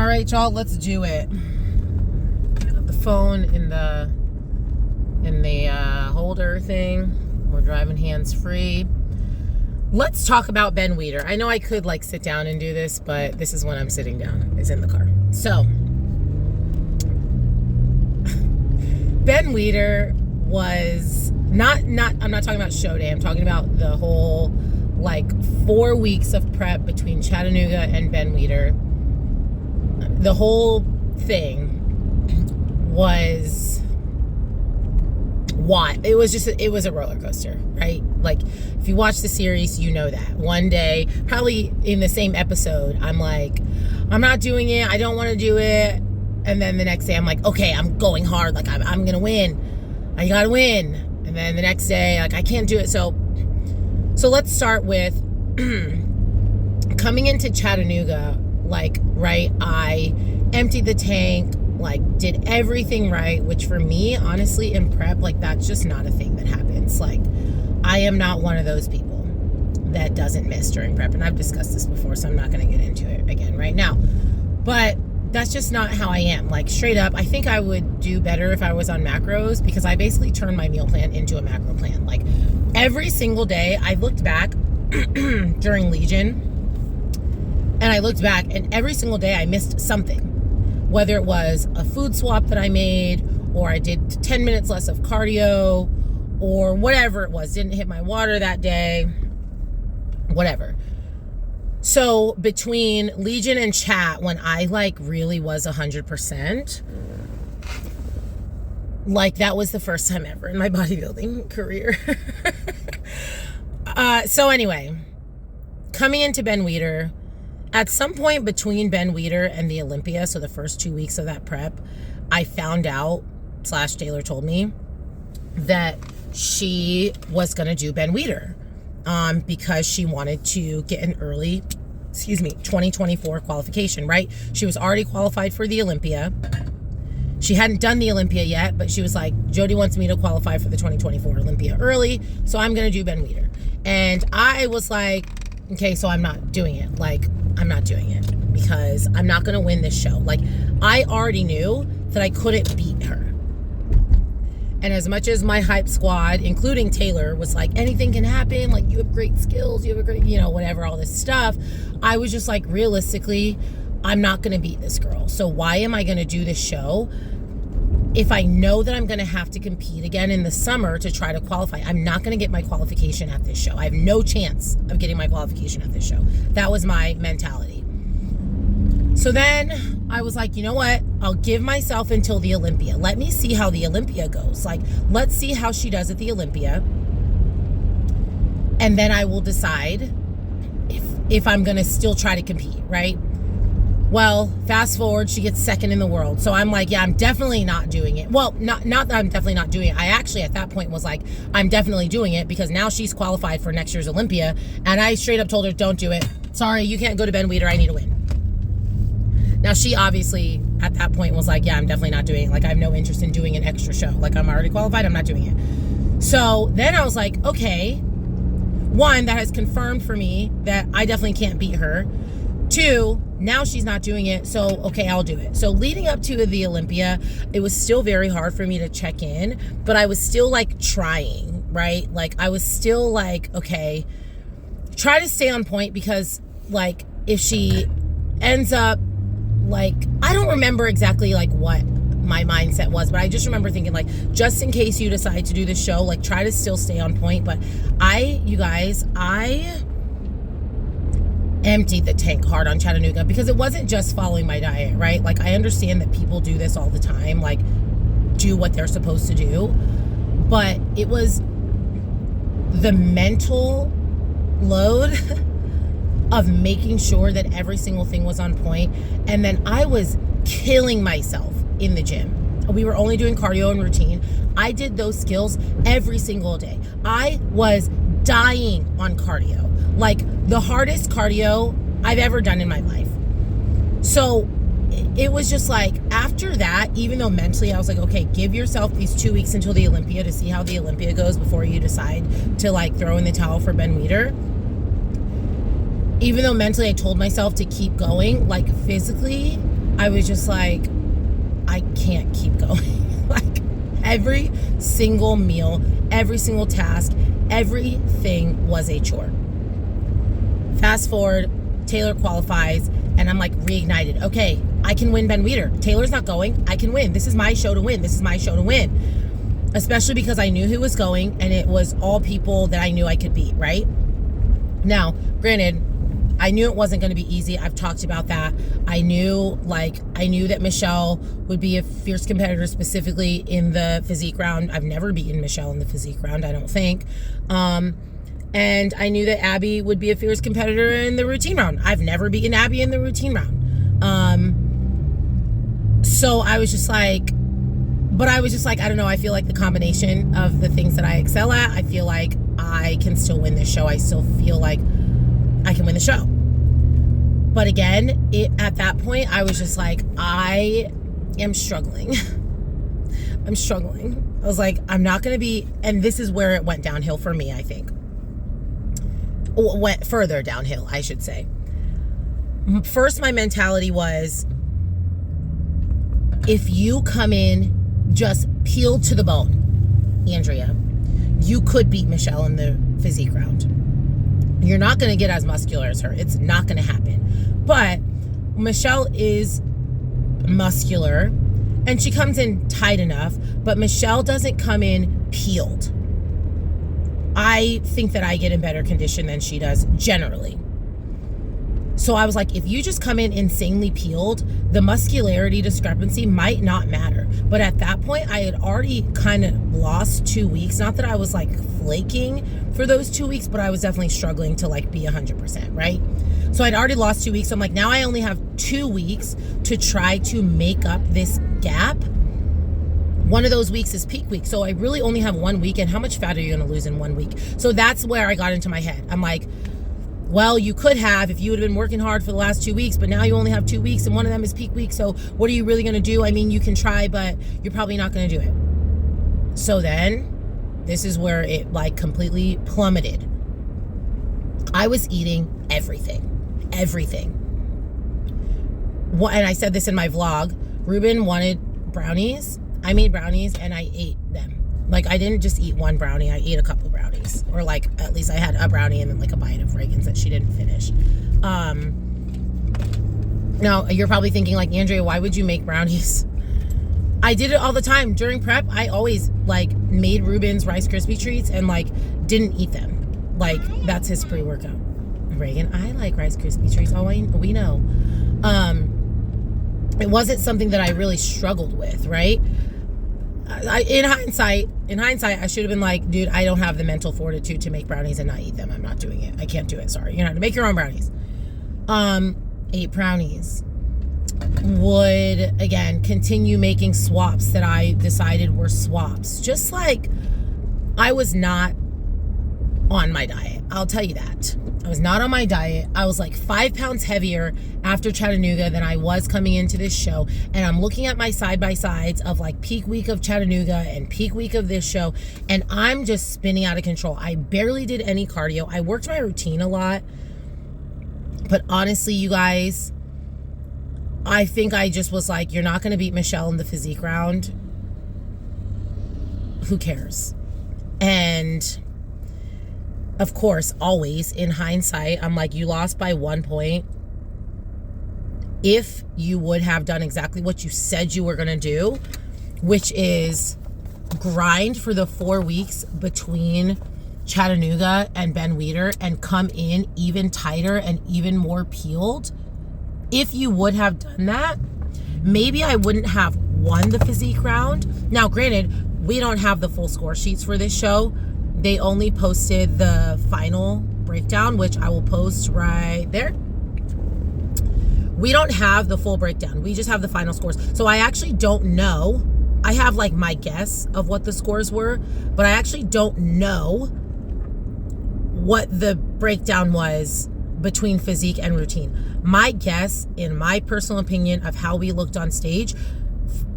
All right, y'all, let's do it. The phone in the holder thing. We're driving hands-free. Let's talk about Ben Weider. I know I could like sit down and do this, but this is when I'm sitting down, is in the car. So, Ben Weider was I'm not talking about show day. I'm talking about the whole like 4 weeks of prep between Chattanooga and Ben Weider. The whole thing was why it was a roller coaster, right? Like if you watch the series, you know that. One day, probably in the same episode, I'm like, I'm not doing it, I don't want to do it. And then the next day I'm like, okay, I'm going hard, like I'm gonna win, I gotta win. And then the next day, like I can't do it. So let's start with coming into Chattanooga. Like, right, I emptied the tank, like did everything right, which for me, honestly, in prep, like that's just not a thing that happens. Like, I am not one of those people that doesn't miss during prep. And I've discussed this before, so I'm not going to get into it again right now. But that's just not how I am. Like, straight up, I think I would do better if I was on macros, because I basically turned my meal plan into a macro plan. Like, every single day, I looked back during Legion, and I looked back, and every single day I missed something. Whether it was a food swap that I made, or I did 10 minutes less of cardio, or whatever it was. Didn't hit my water that day. Whatever. So between Legion and Chat, when I like really was 100%, like that was the first time ever in my bodybuilding career. So anyway, coming into Ben Weider, at some point between Ben Weider and the Olympia, so the first 2 weeks of that prep, I found out, / Taylor told me, that she was going to do Ben Weider because she wanted to get an early, 2024 qualification, right? She was already qualified for the Olympia. She hadn't done the Olympia yet, but she was like, Jody wants me to qualify for the 2024 Olympia early, so I'm going to do Ben Weider. And I was like, okay, so I'm not doing it. Like, I'm not doing it because I'm not going to win this show. Like, I already knew that I couldn't beat her. And as much as my hype squad, including Taylor, was like, anything can happen. Like, you have great skills. You have a great, whatever, all this stuff. I was just like, realistically, I'm not going to beat this girl. So why am I going to do this show if I know that I'm going to have to compete again in the summer to try to qualify? I'm not going to get my qualification at this show. I have no chance of getting my qualification at this show. That was my mentality. So then I was like, you know what? I'll give myself until the Olympia. Let me see how the Olympia goes. Like, let's see how she does at the Olympia. And then I will decide if I'm going to still try to compete, right? Well, fast forward, she gets second in the world. So I'm like, yeah, I'm definitely not doing it. Well, not that I'm definitely not doing it. I actually, at that point, was like, I'm definitely doing it because now she's qualified for next year's Olympia. And I straight up told her, don't do it. Sorry, you can't go to Ben Weider. I need to win. Now, she obviously, at that point, was like, yeah, I'm definitely not doing it. Like, I have no interest in doing an extra show. Like, I'm already qualified. I'm not doing it. So then I was like, okay. One, that has confirmed for me that I definitely can't beat her. Two, now she's not doing it, so okay, I'll do it. So leading up to the Olympia, it was still very hard for me to check in, but I was still like trying, right? Like I was still like, okay, try to stay on point, because like if she ends up like, I don't remember exactly like what my mindset was, but I just remember thinking like, just in case you decide to do the show, like try to still stay on point. But I emptied the tank hard on Chattanooga because it wasn't just following my diet, right? Like I understand that people do this all the time, like do what they're supposed to do, but it was the mental load of making sure that every single thing was on point. And then I was killing myself in the gym. We were only doing cardio and routine. I did those skills every single day. I was dying on cardio. Like the hardest cardio I've ever done in my life. So it was just like, after that, even though mentally I was like, okay, give yourself these 2 weeks until the Olympia to see how the Olympia goes before you decide to like throw in the towel for Ben Weider. Even though mentally I told myself to keep going, like physically, I was just like, I can't keep going. Like every single meal, every single task, everything was a chore. Fast forward, Taylor qualifies, and I'm like reignited. Okay, I can win Ben Weider. Taylor's not going. I can win. This is my show to win. This is my show to win. Especially because I knew who was going, and it was all people that I knew I could beat, right? Now, granted, I knew it wasn't going to be easy. I've talked about that. I knew that Michelle would be a fierce competitor, specifically in the physique round. I've never beaten Michelle in the physique round, I don't think. And I knew that Abby would be a fierce competitor in the routine round. I've never beaten Abby in the routine round. So I was just like, I don't know. I feel like the combination of the things that I excel at, I feel like I can still win this show. I still feel like I can win the show. But again, at that point, I was just like, I am struggling. I'm struggling. I was like, I'm not going to be, and this is where it went downhill for me, I think. Went further downhill, I should say. First, my mentality was, if you come in just peeled to the bone, Andrea, you could beat Michelle in the physique round. You're not going to get as muscular as her. It's not going to happen. But Michelle is muscular, and she comes in tight enough, but Michelle doesn't come in peeled. I think that I get in better condition than she does generally. So I was like, if you just come in insanely peeled, the muscularity discrepancy might not matter. But at that point, I had already kind of lost 2 weeks. Not that I was like flaking for those 2 weeks, but I was definitely struggling to like be 100%, right? So I'd already lost 2 weeks. So I'm like, now I only have 2 weeks to try to make up this gap. One of those weeks is peak week. So I really only have 1 week. And how much fat are you going to lose in 1 week? So that's where I got into my head. I'm like, well, you could have if you would have been working hard for the last 2 weeks, but now you only have 2 weeks and one of them is peak week. So what are you really going to do? I mean, you can try, but you're probably not going to do it. So then this is where it like completely plummeted. I was eating everything. And I said this in my vlog. Ruben wanted brownies. I made brownies and I ate them. Like, I didn't just eat one brownie. I ate a couple brownies. Or, like, at least I had a brownie and then, like, a bite of Reagan's that she didn't finish. Now, you're probably thinking, like, Andrea, why would you make brownies? I did it all the time. During prep, I always, like, made Ruben's Rice Krispie treats and, like, didn't eat them. Like, that's his pre-workout. Reagan, I like Rice Krispie treats. Oh, we know. It wasn't something that I really struggled with, right? In hindsight, I should have been like, dude, I don't have the mental fortitude to make brownies and not eat them. I'm not doing it. I can't do it. Sorry. You're gonna have to make your own brownies. 8 brownies. Would, again, continue making swaps that I decided were swaps. Just like I was not on my diet. I'll tell you that. I was not on my diet. I was like 5 pounds heavier after Chattanooga than I was coming into this show. And I'm looking at my side-by-sides of like peak week of Chattanooga and peak week of this show. And I'm just spinning out of control. I barely did any cardio. I worked my routine a lot. But honestly, you guys, I think I just was like, you're not going to beat Michelle in the physique round. Who cares? And of course, always in hindsight, I'm like, you lost by 1 point. If you would have done exactly what you said you were going to do, which is grind for the 4 weeks between Chattanooga and Ben Weider and come in even tighter and even more peeled, if you would have done that, maybe I wouldn't have won the physique round. Now, granted, we don't have the full score sheets for this show. They only posted the final breakdown, which I will post right there. We don't have the full breakdown. We just have the final scores. So I actually don't know. I have like my guess of what the scores were, but I actually don't know what the breakdown was between physique and routine. My guess, in my personal opinion of how we looked on stage,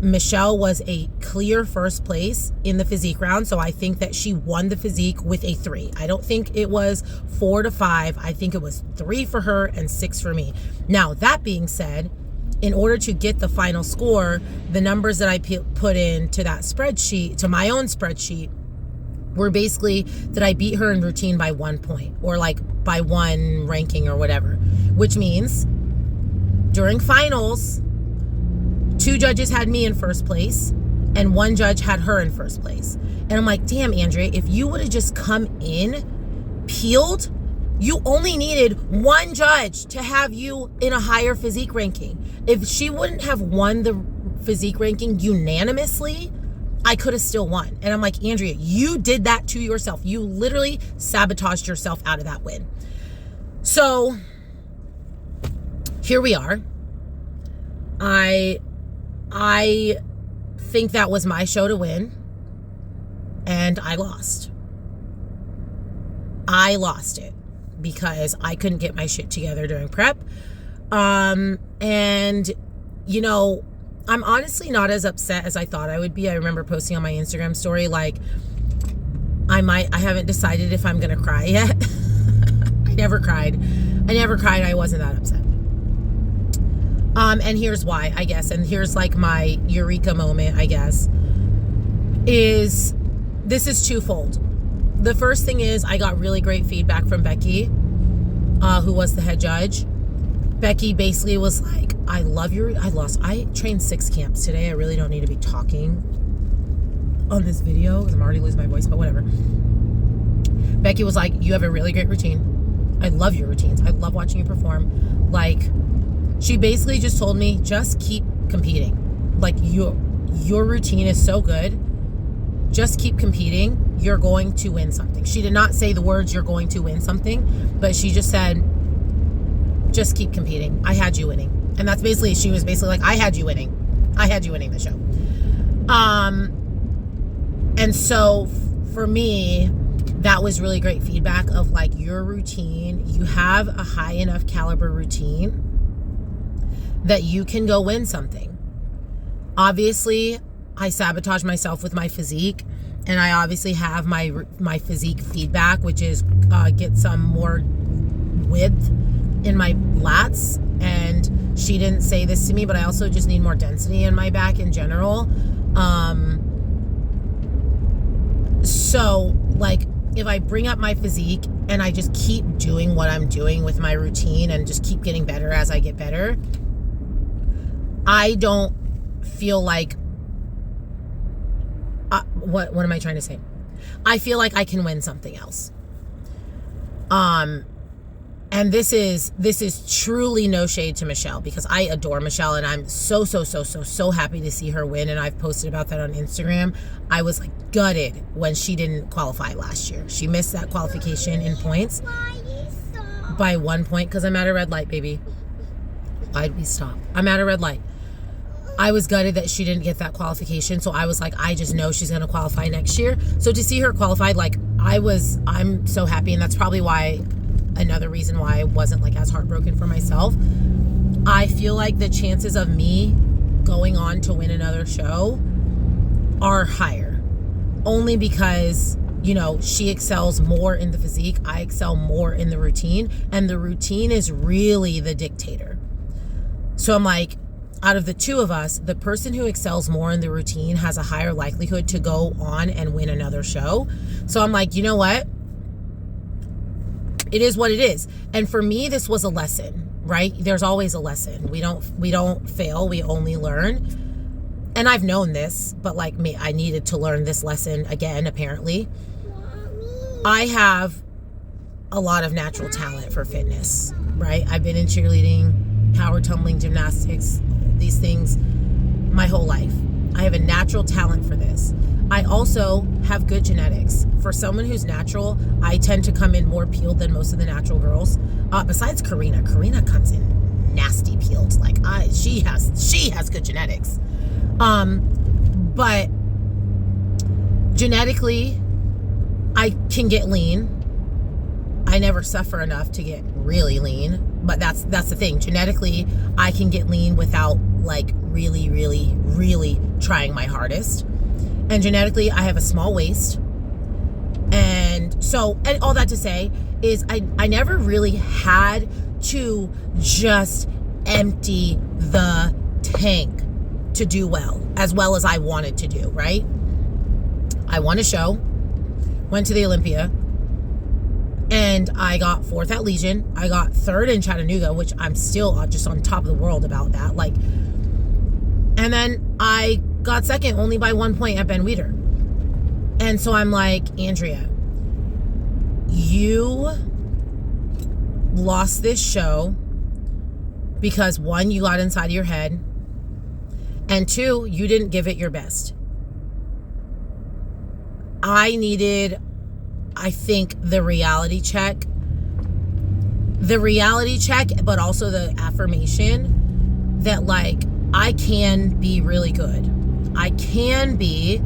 Michelle was a clear first place in the physique round, so I think that she won the physique with a 3. I don't think it was 4 to 5. I think it was 3 for her and 6 for me. Now, that being said, in order to get the final score, the numbers that I put into that spreadsheet, to my own spreadsheet, were basically that I beat her in routine by 1 point, or like by one ranking or whatever, which means during finals, 2 judges had me in first place and 1 judge had her in first place. And I'm like, damn, Andrea, if you would have just come in peeled, you only needed 1 judge to have you in a higher physique ranking. If she wouldn't have won the physique ranking unanimously, I could have still won. And I'm like, Andrea, you did that to yourself. You literally sabotaged yourself out of that win. So here we are. I think that was my show to win, and I lost. I lost it because I couldn't get my shit together during prep. And you know, I'm honestly not as upset as I thought I would be. I remember posting on my Instagram story, like, I haven't decided if I'm gonna cry yet. I never cried. I wasn't that upset. And here's why, I guess, and here's like my eureka moment, I guess, is this is twofold. The first thing is I got really great feedback from Becky, who was the head judge. Becky basically was like, I trained 6 camps today. I really don't need to be talking on this video because I'm already losing my voice, but whatever. Becky was like, you have a really great routine. I love your routines. I love watching you perform. Like, she basically just told me, just keep competing. Like, your routine is so good. Just keep competing. You're going to win something. She did not say the words, you're going to win something, but she just said, just keep competing. I had you winning. And that's basically, she was basically like, I had you winning the show. And so for me, that was really great feedback of like, your routine, you have a high enough caliber routine that you can go win something. Obviously, I sabotage myself with my physique, and I obviously have my physique feedback, which is get some more width in my lats. And she didn't say this to me, but I also just need more density in my back in general. So like, if I bring up my physique and I just keep doing what I'm doing with my routine and just keep getting better as I get better, I don't feel like what am I trying to say? I feel like I can win something else. And this is truly no shade to Michelle, because I adore Michelle and I'm so happy to see her win. And I've posted about that on Instagram. I was like gutted when she didn't qualify last year. She missed that qualification in points by 1 point because I'm at a red light, baby. Why'd we stop? I'm at a red light. I was gutted that she didn't get that qualification. So I was like, I just know she's going to qualify next year. So to see her qualified, like, I'm so happy. And that's probably another reason why I wasn't like as heartbroken for myself. I feel like the chances of me going on to win another show are higher. Only because, you know, she excels more in the physique. I excel more in the routine. And the routine is really the dictator. So I'm like, out of the two of us, the person who excels more in the routine has a higher likelihood to go on and win another show. So I'm like, you know what? It is what it is. And for me, this was a lesson, right? There's always a lesson. We don't fail. We only learn. And I've known this, but like me, I needed to learn this lesson again, apparently. I have a lot of natural talent for fitness, right? I've been in cheerleading, power tumbling, gymnastics, these things my whole life. I have a natural talent for this. I also have good genetics. For someone who's natural, I tend to come in more peeled than most of the natural girls. Besides Karina. Karina comes in nasty peeled. Like, she has good genetics. But genetically, I can get lean. I never suffer enough to get really lean. But that's the thing. Genetically, I can get lean without like really trying my hardest. And genetically, I have a small waist. And so, and all that to say is I never really had to just empty the tank to do well as I wanted to do, right? I won a show, went to the Olympia, and I got 4th at Legion. I got 3rd in Chattanooga, which I'm still just on top of the world about that. Like, and then I got 2nd only by 1 point at Ben Weider. And so I'm like, Andrea, you lost this show because 1, you got inside of your head, and 2, you didn't give it your best. I needed, I think, the reality check, but also the affirmation that, like, I can be really good. I can be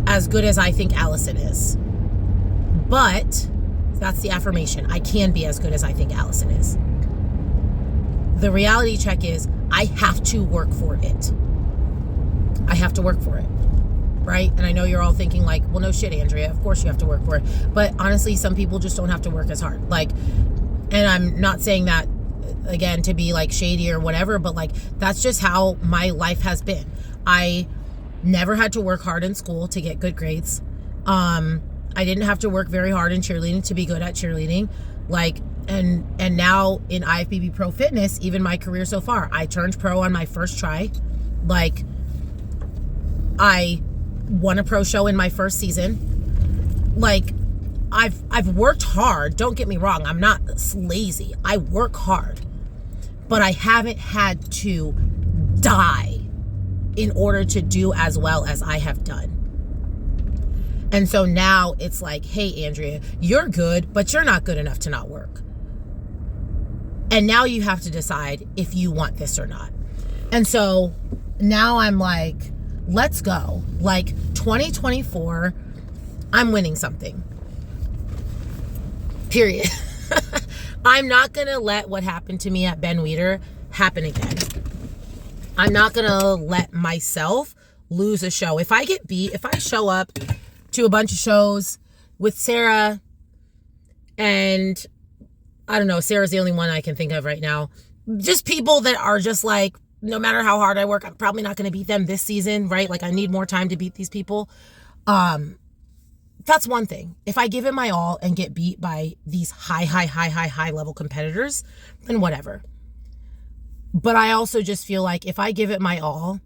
as good as I think Allison is. But that's the affirmation. I can be as good as I think Allison is. The reality check is I have to work for it. I have to work for it. Right? And I know you're all thinking like, well, no shit, Andrea, of course you have to work for it. But honestly, some people just don't have to work as hard. Like, and I'm not saying that, again, to be like shady or whatever, but like, that's just how my life has been. I never had to work hard in school to get good grades. I didn't have to work very hard in cheerleading to be good at cheerleading. Like, and now in IFBB Pro Fitness, even my career so far, I turned pro on my first try. Like, I won a pro show in my first season. Like, I've worked hard. Don't get me wrong. I'm not lazy. I work hard, but I haven't had to die in order to do as well as I have done. And so now it's like, hey, Andrea, you're good, but you're not good enough to not work. And now you have to decide if you want this or not. And so now I'm like, let's go. Like, 2024, I'm winning something. Period. I'm not going to let what happened to me at Ben Weider happen again. I'm not going to let myself lose a show. If I get beat, if I show up to a bunch of shows with Sarah, and I don't know, Sarah's the only one I can think of right now. Just people that are just like, no matter how hard I work, I'm probably not going to beat them this season, right? Like, I need more time to beat these people. That's one thing. If I give it my all and get beat by these high level competitors, then whatever. But I also just feel like if I give it my all,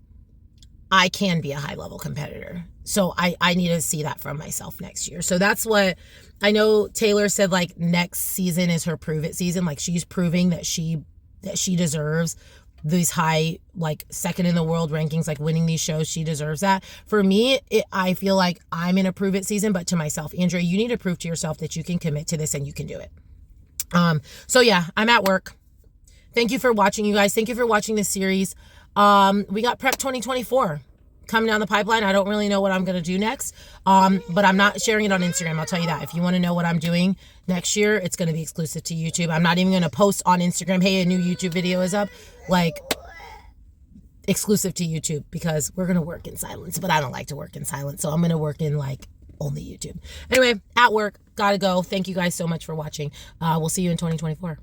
I can be a high level competitor. So I need to see that from myself next year. So that's what I know. Taylor said, like, next season is her prove it season. Like, she's proving that she deserves these high, like, 2nd in the world rankings, like winning these shows. She deserves that. For me, I feel like I'm in a prove it season, but to myself, Andrea, you need to prove to yourself that you can commit to this and you can do it. So yeah, I'm at work. Thank you for watching, you guys. Thank you for watching this series. We got Prep 2024 coming down the pipeline. I don't really know what I'm going to do next. But I'm not sharing it on Instagram. I'll tell you that. If you want to know what I'm doing next year, it's going to be exclusive to YouTube. I'm not even going to post on Instagram, hey, a new YouTube video is up. Like, exclusive to YouTube, because we're going to work in silence, but I don't like to work in silence. So I'm going to work in, like, only YouTube. Anyway, at work, gotta go. Thank you guys so much for watching. We'll see you in 2024.